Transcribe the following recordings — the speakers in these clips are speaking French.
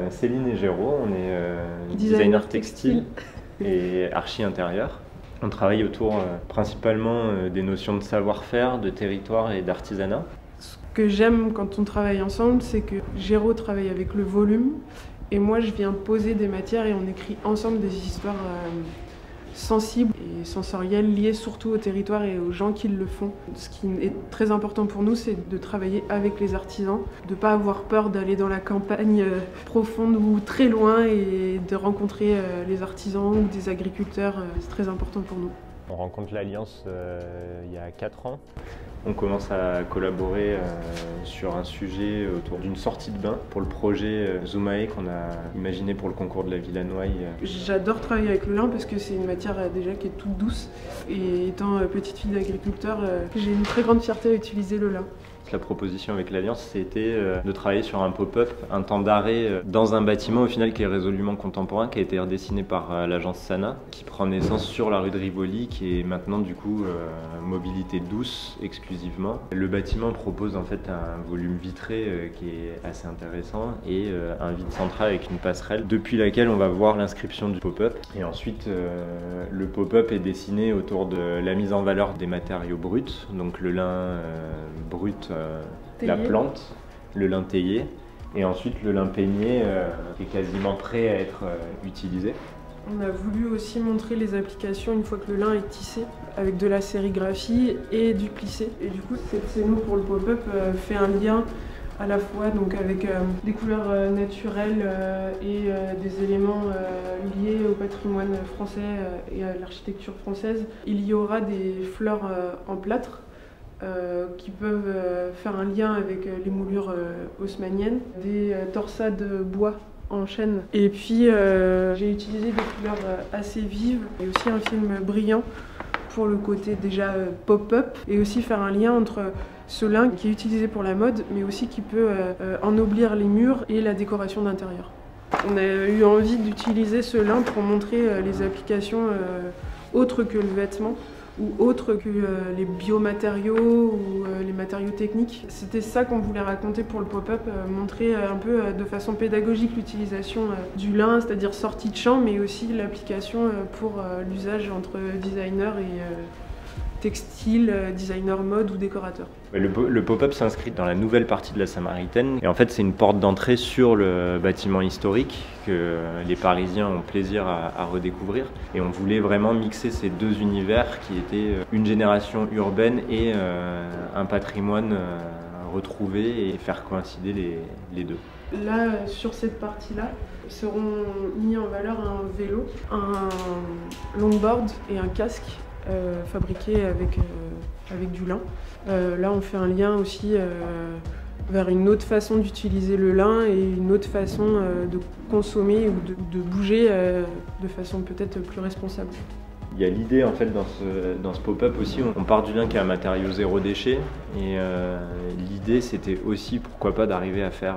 Céline et Géraud, on est designers textiles et archi intérieur. On travaille autour principalement des notions de savoir-faire, de territoire et d'artisanat. Ce que j'aime quand on travaille ensemble, c'est que Géraud travaille avec le volume et moi je viens poser des matières et on écrit ensemble des histoires sensibles et sensorielles liées surtout au territoire et aux gens qui le font. Ce qui est très important pour nous, c'est de travailler avec les artisans, de ne pas avoir peur d'aller dans la campagne profonde ou très loin et de rencontrer les artisans ou des agriculteurs. C'est très important pour nous. On rencontre l'Alliance il y a 4 ans. On commence à collaborer sur un sujet autour d'une sortie de bain pour le projet Zoomae qu'on a imaginé pour le concours de la Villanoye. J'adore travailler avec le lin parce que c'est une matière déjà qui est toute douce. Et étant petite fille d'agriculteur, j'ai une très grande fierté à utiliser le lin. La proposition avec l'Alliance, c'était de travailler sur un pop-up, un temps d'arrêt dans un bâtiment au final qui est résolument contemporain, qui a été redessiné par l'agence Sana, qui prend naissance sur la rue de Rivoli, qui est maintenant du coup mobilité douce exclusivement. Le bâtiment propose en fait un volume vitré qui est assez intéressant et un vide central avec une passerelle depuis laquelle on va voir l'inscription du pop-up. Et ensuite le pop-up est dessiné autour de la mise en valeur des matériaux bruts, donc le lin brut, la plante, le lin taillé et ensuite le lin peigné qui est quasiment prêt à être utilisé. On a voulu aussi montrer les applications une fois que le lin est tissé avec de la sérigraphie et du plissé. Et du coup, cette scéno pour le pop-up fait un lien à la fois donc avec des couleurs naturelles et des éléments liés au patrimoine français et à l'architecture française. Il y aura des fleurs en plâtre qui peuvent faire un lien avec les moulures haussmanniennes, des torsades bois en chêne. Et puis j'ai utilisé des couleurs assez vives et aussi un film brillant pour le côté déjà pop-up et aussi faire un lien entre ce lin qui est utilisé pour la mode mais aussi qui peut ennoblir les murs et la décoration d'intérieur. On a eu envie d'utiliser ce lin pour montrer les applications autres que le vêtement ou autres que les biomatériaux ou les matériaux techniques. C'était ça qu'on voulait raconter pour le pop-up, montrer un peu de façon pédagogique l'utilisation du lin, c'est-à-dire sortie de champ, mais aussi l'application pour l'usage entre designer et textile, designer mode ou décorateur. Le pop-up s'inscrit dans la nouvelle partie de la Samaritaine et en fait c'est une porte d'entrée sur le bâtiment historique que les Parisiens ont plaisir à redécouvrir et on voulait vraiment mixer ces deux univers qui étaient une génération urbaine et un patrimoine retrouvé et faire coïncider les deux. Là, sur cette partie-là, seront mis en valeur un vélo, un longboard et un casque fabriqués avec du lin. Là, on fait un lien aussi vers une autre façon d'utiliser le lin et une autre façon de consommer ou de bouger de façon peut-être plus responsable. Il y a l'idée en fait dans ce pop-up aussi, on part du lin qui est un matériau zéro déchet et l'idée c'était aussi pourquoi pas d'arriver à faire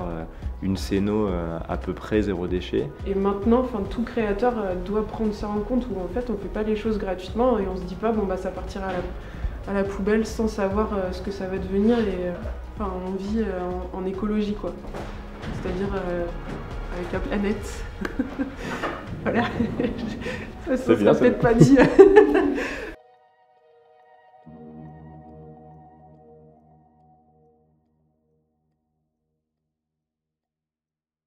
une scéno à peu près zéro déchet. Et maintenant, tout créateur doit prendre ça en compte où en fait on fait pas les choses gratuitement et on se dit pas bon bah ça partira à la poubelle sans savoir ce que ça va devenir et on vit en écologie quoi. C'est-à-dire avec la planète. Voilà, ça sera peut-être pas dit.